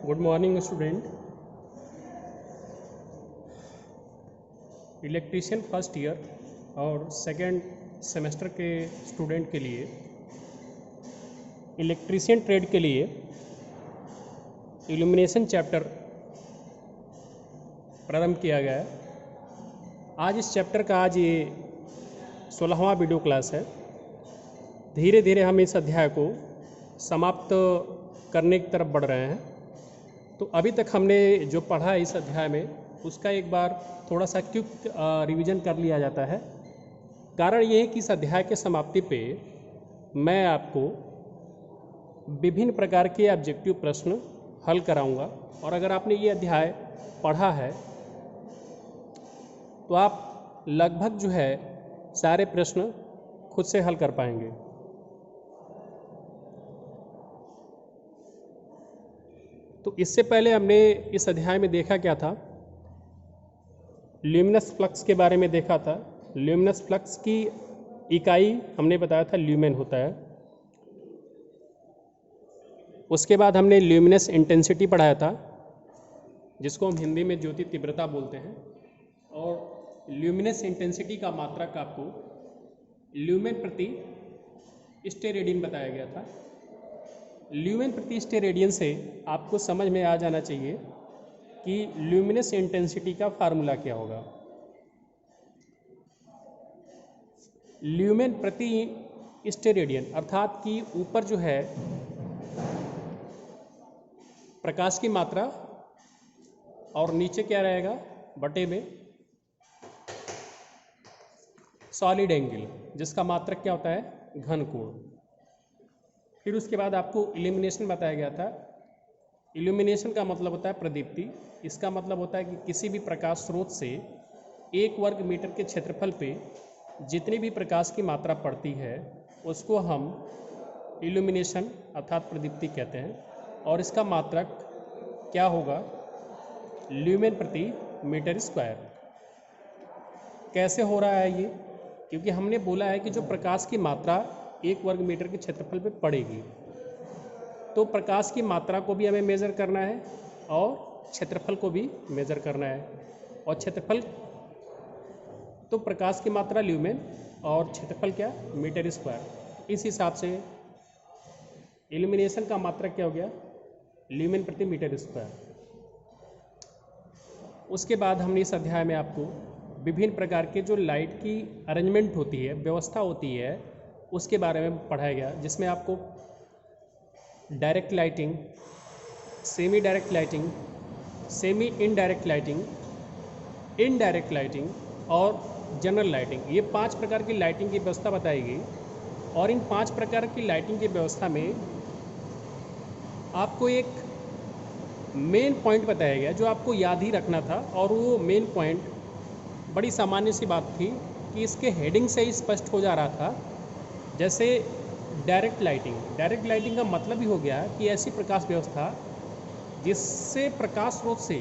Good morning student. Electrician first year और second semester के student के लिए इलेक्ट्रीशियन ट्रेड के लिए इल्यूमिनेशन चैप्टर प्रारंभ किया गया है। आज इस चैप्टर का ये 16वां वीडियो क्लास है। धीरे धीरे हम इस अध्याय को समाप्त करने की तरफ बढ़ रहे हैं। तो अभी तक हमने जो पढ़ा है इस अध्याय में उसका एक बार थोड़ा सा क्विक रिवीजन कर लिया जाता है। कारण ये है कि इस अध्याय के समाप्ति पे मैं आपको विभिन्न प्रकार के ऑब्जेक्टिव प्रश्न हल कराऊंगा और अगर आपने ये अध्याय पढ़ा है तो आप लगभग जो है सारे प्रश्न खुद से हल कर पाएंगे। तो इससे पहले हमने इस अध्याय में देखा क्या था, ल्यूमिनस फ्लक्स के बारे में देखा था। ल्यूमिनस फ्लक्स की इकाई हमने बताया था ल्यूमेन होता है। उसके बाद हमने ल्यूमिनस इंटेंसिटी पढ़ाया था जिसको हम हिंदी में ज्योति तीव्रता बोलते हैं। और ल्यूमिनस इंटेंसिटी का मात्रक आपको ल्यूमेन प्रति स्टेरेडियन बताया गया था। ल्यूमेन प्रति स्टेरेडियन से आपको समझ में आ जाना चाहिए कि ल्यूमिनस इंटेंसिटी का फार्मूला क्या होगा। ल्यूमेन प्रति स्टेरेडियन अर्थात कि ऊपर जो है प्रकाश की मात्रा और नीचे क्या रहेगा बटे में सॉलिड एंगल जिसका मात्रक क्या होता है घन कोण। फिर उसके बाद आपको इल्यूमिनेशन बताया गया था। इल्यूमिनेशन का मतलब होता है प्रदीप्ति। इसका मतलब होता है कि किसी भी प्रकाश स्रोत से 1 वर्ग मीटर के क्षेत्रफल पे जितनी भी प्रकाश की मात्रा पड़ती है उसको हम इल्यूमिनेशन अर्थात प्रदीप्ति कहते हैं। और इसका मात्रक क्या होगा ल्यूमेन प्रति मीटर स्क्वायर। कैसे हो रहा है ये, क्योंकि हमने बोला है कि जो प्रकाश की मात्रा 1 वर्ग मीटर के क्षेत्रफल पे पड़ेगी तो प्रकाश की मात्रा को भी हमें मेज़र करना है और क्षेत्रफल को भी मेज़र करना है। और क्षेत्रफल तो प्रकाश की मात्रा ल्यूमेन और क्षेत्रफल क्या मीटर स्क्वायर। इस हिसाब से इल्यूमिनेशन का मात्रक क्या हो गया ल्यूमेन प्रति मीटर स्क्वायर। उसके बाद हमने इस अध्याय में आपको विभिन्न प्रकार के जो लाइट की अरेंजमेंट होती है व्यवस्था होती है उसके बारे में पढ़ाया गया, जिसमें आपको direct lighting, semi direct lighting, semi indirect lighting, indirect lighting और जनरल लाइटिंग, ये 5 प्रकार की लाइटिंग की व्यवस्था बताई गई। और इन 5 प्रकार की लाइटिंग की व्यवस्था में आपको एक मेन पॉइंट बताया गया जो आपको याद ही रखना था। और वो मेन पॉइंट बड़ी सामान्य सी बात थी कि इसके हेडिंग से ही स्पष्ट हो जा रहा था। जैसे डायरेक्ट लाइटिंग, डायरेक्ट लाइटिंग का मतलब ही हो गया कि ऐसी प्रकाश व्यवस्था जिससे प्रकाश स्रोत से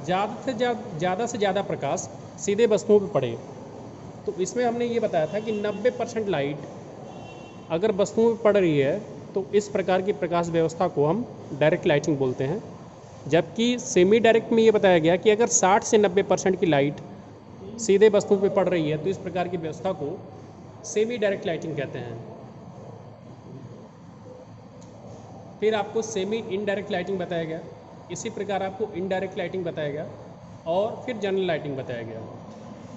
ज़्यादा से ज़्यादा प्रकाश सीधे वस्तुओं पर पड़े। तो इसमें हमने ये बताया था कि 90% लाइट अगर वस्तुओं पर पड़ रही है तो इस प्रकार की प्रकाश व्यवस्था को हम डायरेक्ट लाइटिंग बोलते हैं। जबकि सेमी डायरेक्ट में ये बताया गया कि अगर 60 से 90% की लाइट सीधे वस्तुओं पर पड़ रही है तो इस प्रकार की व्यवस्था को सेमी डायरेक्ट लाइटिंग कहते हैं। फिर आपको सेमी इनडायरेक्ट लाइटिंग बताया गया, इसी प्रकार आपको इनडायरेक्ट लाइटिंग बताया गया और फिर जनरल लाइटिंग बताया गया।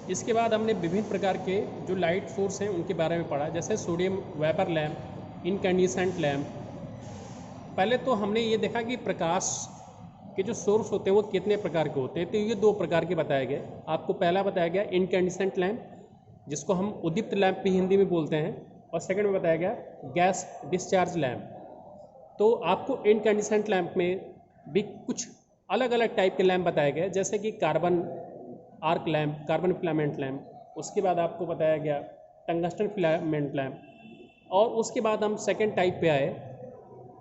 इसके बाद हमने विभिन्न प्रकार के जो लाइट सोर्स हैं उनके बारे में पढ़ा, जैसे sodium vapour lamp, incandescent lamp. पहले तो हमने ये देखा कि प्रकाश के जो सोर्स होते हैं वो कितने प्रकार के होते हैं। तो ये 2 प्रकार के बताए गए। आपको पहला बताया गया इनकैंडिसेंट लैम्प जिसको हम उद्दीप्त लैंप भी हिंदी में बोलते हैं, और सेकंड में बताया गया गैस डिस्चार्ज लैंप। तो आपको इनकैंडिसेंट लैंप में भी कुछ अलग अलग टाइप के लैंप बताए गए, जैसे कि carbon arc lamp, carbon filament lamp. उसके बाद आपको बताया गया टंगस्टन फिलामेंट लैंप। और उसके बाद हम सेकेंड टाइप पे आए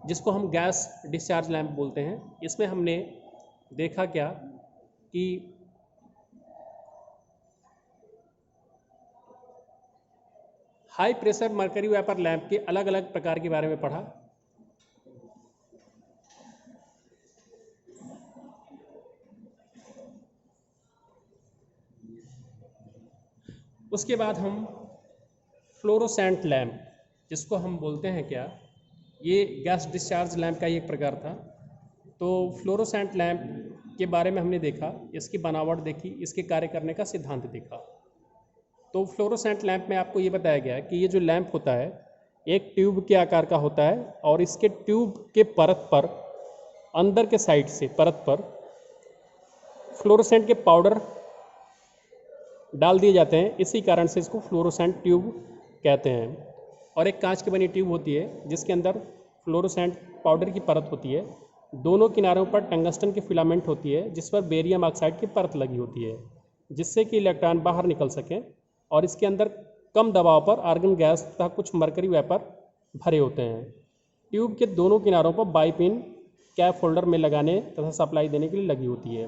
जिसको हम गैस डिस्चार्ज लैंप बोलते हैं। इसमें हमने देखा क्या कि high pressure mercury vapour lamp के अलग अलग प्रकार के बारे में पढ़ा। उसके बाद हम फ्लोरोसेंट लैम्प, जिसको हम बोलते हैं क्या, ये गैस डिस्चार्ज लैम्प का ही एक प्रकार था। तो फ्लोरोसेंट लैम्प के बारे में हमने देखा, इसकी बनावट देखी, इसके कार्य करने का सिद्धांत देखा। तो फ्लोरोसेंट लैम्प में आपको ये बताया गया है कि ये जो लैम्प होता है एक ट्यूब के आकार का होता है और इसके ट्यूब के परत पर, अंदर के साइड से परत पर फ्लोरोसेंट के पाउडर डाल दिए जाते हैं, इसी कारण से इसको फ्लोरोसेंट ट्यूब कहते हैं। और एक कांच की बनी ट्यूब होती है जिसके अंदर फ्लोरोसेंट पाउडर की परत होती है, दोनों किनारों पर टंगस्टन की फिलामेंट होती है जिस पर बेरियम ऑक्साइड की परत लगी होती है जिससे कि इलेक्ट्रॉन बाहर निकल सकें, और इसके अंदर कम दबाव पर आर्गन गैस तथा कुछ मरकरी वेपर भरे होते हैं। ट्यूब के दोनों किनारों पर बाईपिन कैप होल्डर में लगाने तथा सप्लाई देने के लिए लगी होती है।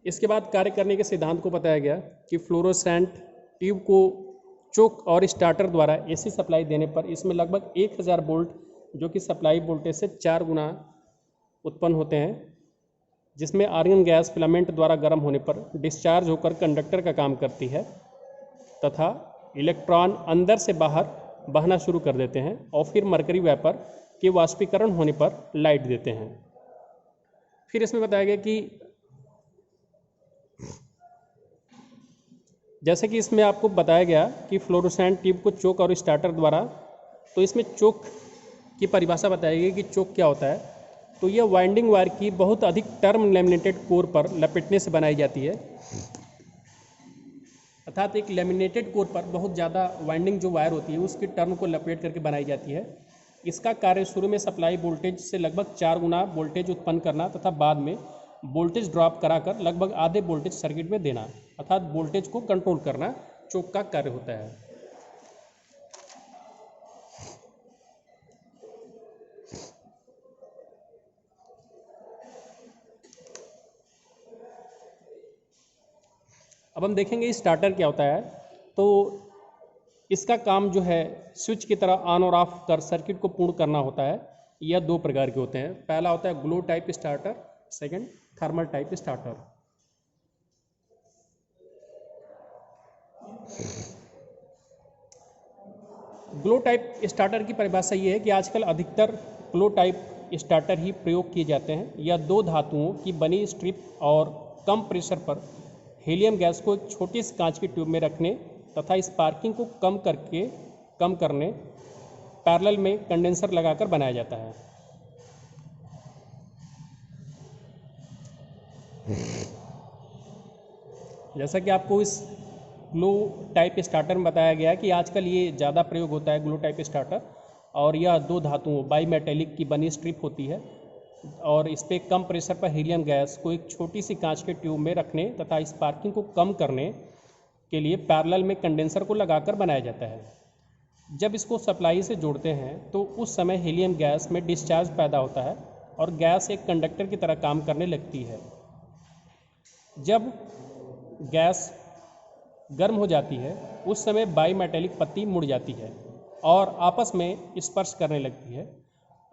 इसके बाद कार्य करने के सिद्धांत को बताया गया कि फ्लोरोसेंट ट्यूब को चोक और स्टार्टर द्वारा एसी सप्लाई देने पर इसमें लगभग 1000 वोल्ट जो कि सप्लाई वोल्टेज से 4 गुना उत्पन्न होते हैं, जिसमें आर्गन गैस फिलामेंट द्वारा गर्म होने पर डिस्चार्ज होकर कंडक्टर का काम करती है तथा इलेक्ट्रॉन अंदर से बाहर बहना शुरू कर देते हैं और फिर मरकरी वेपर के वाष्पीकरण होने पर लाइट देते हैं। फिर इसमें बताया गया कि जैसे कि इसमें आपको बताया गया कि फ्लोरोसेंट ट्यूब को चोक और स्टार्टर द्वारा, तो इसमें चोक की परिभाषा बताई गई कि चोक क्या होता है। तो यह वाइंडिंग वायर की बहुत अधिक टर्म लैमिनेटेड कोर पर लपेटने से बनाई जाती है, अर्थात एक लैमिनेटेड कोर पर बहुत ज़्यादा वाइंडिंग जो वायर होती है उसकी टर्म को लपेट करके बनाई जाती है। इसका कार्य शुरू में सप्लाई वोल्टेज से लगभग 4 गुना वोल्टेज उत्पन्न करना तथा बाद में वोल्टेज ड्रॉप कराकर लगभग आधे वोल्टेज सर्किट में देना, अर्थात वोल्टेज को कंट्रोल करना चोक का कार्य होता है। अब हम देखेंगे स्टार्टर क्या होता है। तो इसका काम जो है स्विच की तरह ऑन और ऑफ कर सर्किट को पूर्ण करना होता है। यह 2 प्रकार के होते हैं। पहला होता है glow type starter, second thermal type starter. Glow type starter की परिभाषा ये है कि आजकल अधिकतर ग्लो टाइप स्टार्टर ही प्रयोग किए जाते हैं। यह 2 धातुओं की बनी स्ट्रिप और कम प्रेशर पर हीलियम गैस को एक छोटी सी कांच की ट्यूब में रखने तथा स्पार्किंग को कम करने पैरेलल में कंडेंसर लगाकर बनाया जाता है। जैसा कि आपको इस ग्लो टाइप स्टार्टर में बताया गया है कि आजकल ये ज़्यादा प्रयोग होता है ग्लो टाइप स्टार्टर, और यह 2 धातुओं बाई मेटेलिक की बनी स्ट्रिप होती है और इस पर कम प्रेशर पर हीलियम गैस को एक छोटी सी कांच के ट्यूब में रखने तथा स्पार्किंग को कम करने के लिए पैरेलल में कंडेंसर को लगाकर बनाया जाता है। जब इसको सप्लाई से जोड़ते हैं तो उस समय हीलियम गैस में डिस्चार्ज पैदा होता है और गैस एक कंडक्टर की तरह काम करने लगती है। जब गैस गर्म हो जाती है उस समय बाई मेटेलिक पत्ती मुड़ जाती है और आपस में स्पर्श करने लगती है।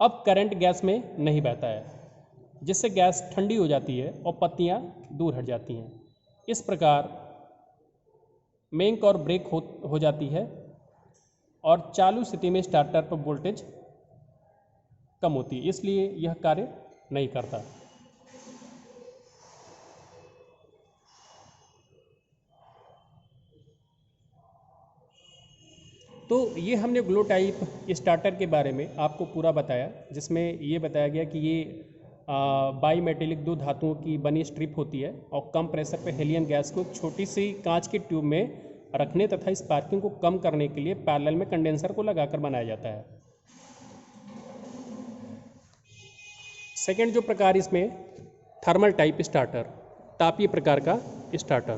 अब करंट गैस में नहीं बहता है, जिससे गैस ठंडी हो जाती है और पत्तियां दूर हट जाती हैं। इस प्रकार मेक और ब्रेक हो जाती है और चालू स्थिति में स्टार्टर पर वोल्टेज कम होती है, इसलिए यह कार्य नहीं करता। तो ये हमने ग्लो टाइप स्टार्टर के बारे में आपको पूरा बताया, जिसमें ये बताया गया कि ये बाई मेटेलिक 2 धातुओं की बनी स्ट्रिप होती है और कम प्रेशर पर हीलियम गैस को एक छोटी सी कांच की ट्यूब में रखने तथा स्पार्किंग को कम करने के लिए पैरेलल में कंडेंसर को लगाकर बनाया जाता है। सेकंड जो प्रकार इसमें थर्मल टाइप स्टार्टर, तापीय प्रकार का स्टार्टर।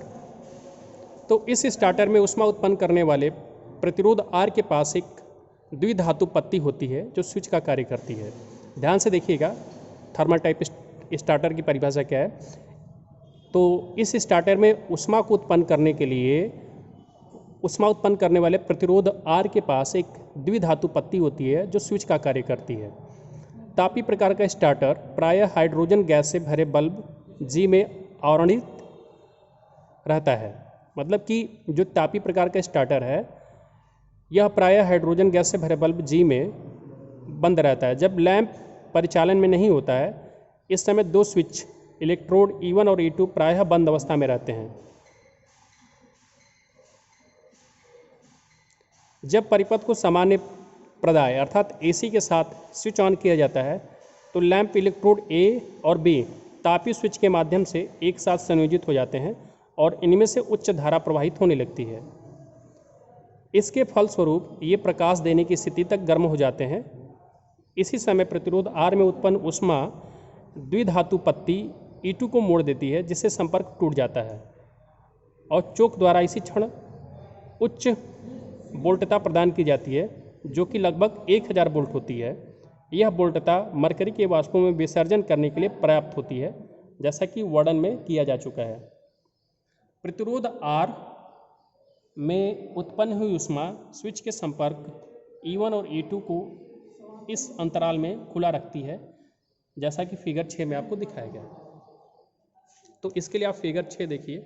तो इस स्टार्टर में ऊष्मा उत्पन्न करने वाले प्रतिरोध R के पास एक द्विधातु पत्ती होती है जो स्विच का कार्य करती है। ध्यान से देखिएगा थर्मल टाइप स्टार्टर की परिभाषा क्या है। तो इस स्टार्टर में ऊष्मा को उत्पन्न करने के लिए ऊष्मा उत्पन्न करने वाले प्रतिरोध R के पास एक द्विधातु पत्ती होती है जो स्विच का कार्य करती है। तापीय प्रकार का स्टार्टर प्रायः हाइड्रोजन गैस से भरे बल्ब G में आवरणित रहता है। मतलब कि जो तापी प्रकार का स्टार्टर है यह प्रायः हाइड्रोजन गैस से भरे बल्ब जी में बंद रहता है। जब लैंप परिचालन में नहीं होता है इस समय दो स्विच इलेक्ट्रोड E1 और E2 प्रायः बंद अवस्था में रहते हैं। जब परिपथ को सामान्य प्रदाय अर्थात AC के साथ स्विच ऑन किया जाता है तो लैंप इलेक्ट्रोड A और B तापी स्विच के माध्यम से एक साथ संयोजित हो जाते हैं और इनमें से उच्च धारा प्रवाहित होने लगती है। इसके फलस्वरूप ये प्रकाश देने की स्थिति तक गर्म हो जाते हैं। इसी समय प्रतिरोध R में उत्पन्न ऊष्मा द्विधातु पत्ती E2 को मोड़ देती है जिससे संपर्क टूट जाता है और चोक द्वारा इसी क्षण उच्च वोल्टता प्रदान की जाती है जो कि लगभग 1000 वोल्ट होती है। यह वोल्टता मरकरी के वाष्पों में विसर्जन करने के लिए पर्याप्त होती है जैसा कि वर्णन में किया जा चुका है। प्रतिरोध R में उत्पन्न हुई ऊष्मा स्विच के संपर्क E1 और E2 को इस अंतराल में खुला रखती है जैसा कि फिगर 6 में आपको दिखाया गया। तो इसके लिए आप फिगर 6 देखिए।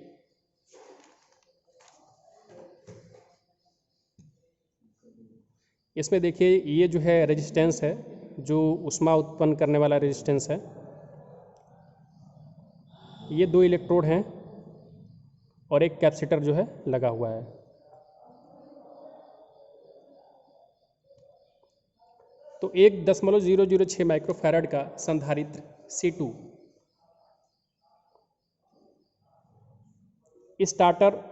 इसमें देखिए ये जो है रेजिस्टेंस है, जो ऊष्मा उत्पन्न करने वाला रेजिस्टेंस है। ये दो इलेक्ट्रोड हैं और एक कैपेसिटर जो है लगा हुआ है। तो 1.006 माइक्रोफैराड का संधारित्र C2 स्टार्टर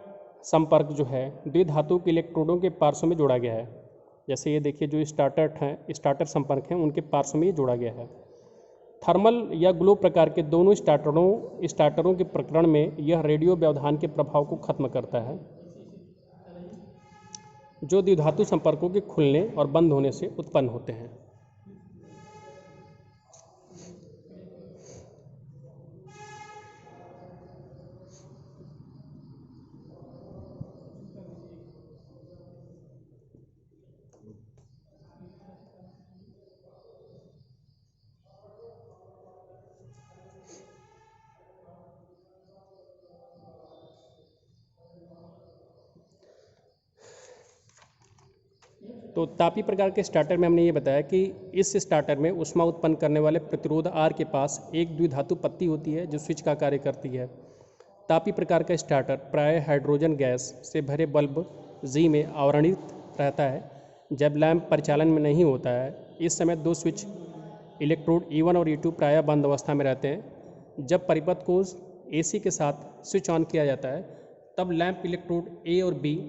संपर्क जो है द्विधातु के इलेक्ट्रोडों के पार्श्व में जोड़ा गया है। जैसे ये देखिए जो स्टार्टर संपर्क हैं उनके पार्श्व में ये जोड़ा गया है। थर्मल या ग्लो प्रकार के दोनों स्टार्टरों के प्रकरण में यह रेडियो व्यवधान के प्रभाव को खत्म करता है जो द्विधातु संपर्कों के खुलने और बंद होने से उत्पन्न होते हैं। तो तापी प्रकार के स्टार्टर में हमने ये बताया कि इस स्टार्टर में ऊष्मा उत्पन्न करने वाले प्रतिरोध R के पास एक द्विधातु पत्ती होती है जो स्विच का कार्य करती है। तापी प्रकार का स्टार्टर प्रायः हाइड्रोजन गैस से भरे बल्ब G में आवरणित रहता है। जब लैंप परिचालन में नहीं होता है इस समय दो स्विच इलेक्ट्रोड E1 और E2 प्रायः बंद अवस्था में रहते हैं। जब परिपथ को AC के साथ स्विच ऑन किया जाता है तब लैंप इलेक्ट्रोड A और B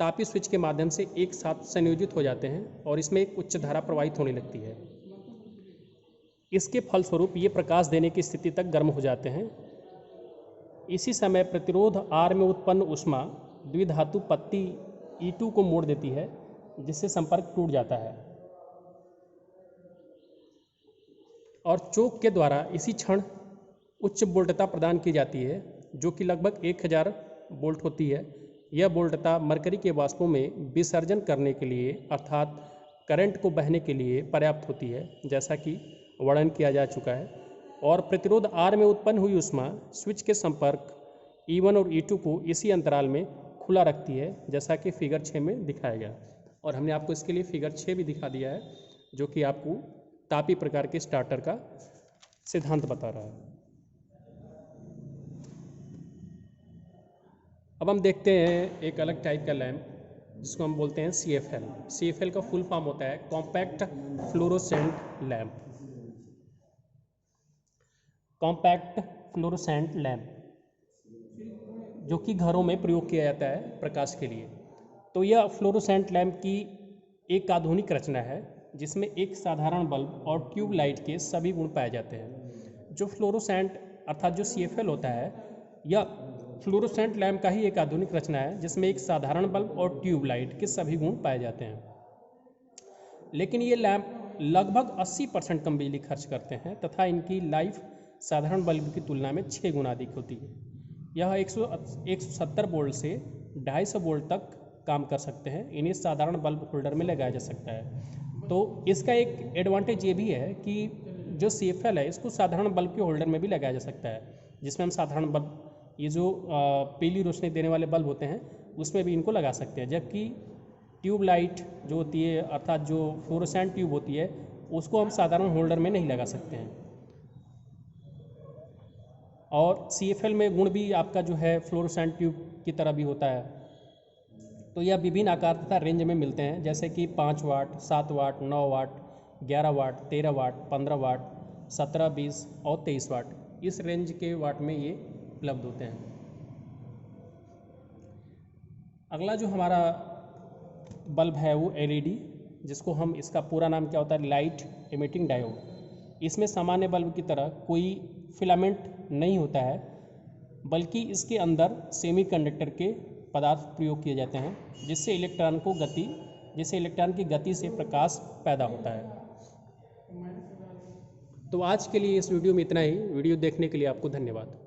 तापी स्विच के माध्यम से एक साथ संयोजित हो जाते हैं और इसमें एक उच्च धारा प्रवाहित होने लगती है। इसके फलस्वरूप ये प्रकाश देने की स्थिति तक गर्म हो जाते हैं। इसी समय प्रतिरोध R में उत्पन्न ऊष्मा द्विधातु पत्ती E2 को मोड़ देती है जिससे संपर्क टूट जाता है और चोक के द्वारा इसी क्षण उच्च वोल्टता प्रदान की जाती है जो कि लगभग 1000 वोल्ट होती है। यह वोल्टता मरकरी के वाष्पों में विसर्जन करने के लिए अर्थात करंट को बहने के लिए पर्याप्त होती है जैसा कि वर्णन किया जा चुका है। और प्रतिरोध R में उत्पन्न हुई ऊष्मा स्विच के संपर्क E1 और E2 को इसी अंतराल में खुला रखती है जैसा कि फिगर 6 में दिखाया गया। और हमने आपको इसके लिए फिगर 6 भी दिखा दिया है जो कि आपको तापी प्रकार के स्टार्टर का सिद्धांत बता रहा है। अब हम देखते हैं एक अलग टाइप का लैंप जिसको हम बोलते हैं CFL। CFL का फुल फॉर्म होता है compact fluorescent lamp. Compact fluorescent lamp जो कि घरों में प्रयोग किया जाता है प्रकाश के लिए। तो यह फ्लोरोसेंट लैंप की एक आधुनिक रचना है जिसमें एक साधारण बल्ब और ट्यूब लाइट के सभी गुण पाए जाते हैं। जो फ्लोरोसेंट अर्थात जो CFL होता है यह फ्लोरोसेंट लैंप का ही एक आधुनिक रचना है जिसमें एक साधारण बल्ब और ट्यूब लाइट के सभी गुण पाए जाते हैं। लेकिन ये लैंप लगभग 80% कम बिजली खर्च करते हैं तथा इनकी लाइफ साधारण बल्ब की तुलना में 6 गुना अधिक होती है। यह 170 वोल्ट से 250 वोल्ट तक काम कर सकते हैं। इन्हें साधारण बल्ब होल्डर में लगाया जा सकता है। तो इसका एक एडवांटेज ये भी है कि जो CFL है इसको साधारण बल्ब के होल्डर में भी लगाया जा सकता है जिसमें हम साधारण बल्ब ये जो पीली रोशनी देने वाले बल्ब होते हैं उसमें भी इनको लगा सकते हैं, जबकि ट्यूब लाइट जो होती है अर्थात जो फ्लोरोसेंट ट्यूब होती है उसको हम साधारण होल्डर में नहीं लगा सकते हैं। और CFL में गुण भी आपका जो है फ्लोरोसेंट ट्यूब की तरह भी होता है। तो यह विभिन्न आकार तथा रेंज में मिलते हैं, जैसे कि 5 वाट, 7 वाट, 9 वाट, 11 वाट, 13 वाट, 15 वाट, 17, 20 और 23 वाट। इस रेंज के वाट में ये उपलब्ध होते हैं। अगला जो हमारा बल्ब है वो LED, जिसको हम, इसका पूरा नाम क्या होता है, लाइट इमिटिंग डायोड। इसमें सामान्य बल्ब की तरह कोई फिलामेंट नहीं होता है, बल्कि इसके अंदर सेमीकंडक्टर के पदार्थ प्रयोग किए जाते हैं, जिससे इलेक्ट्रॉन की गति से प्रकाश पैदा होता है। तो आज के लिए इस वीडियो में इतना ही। वीडियो देखने के लिए आपको धन्यवाद।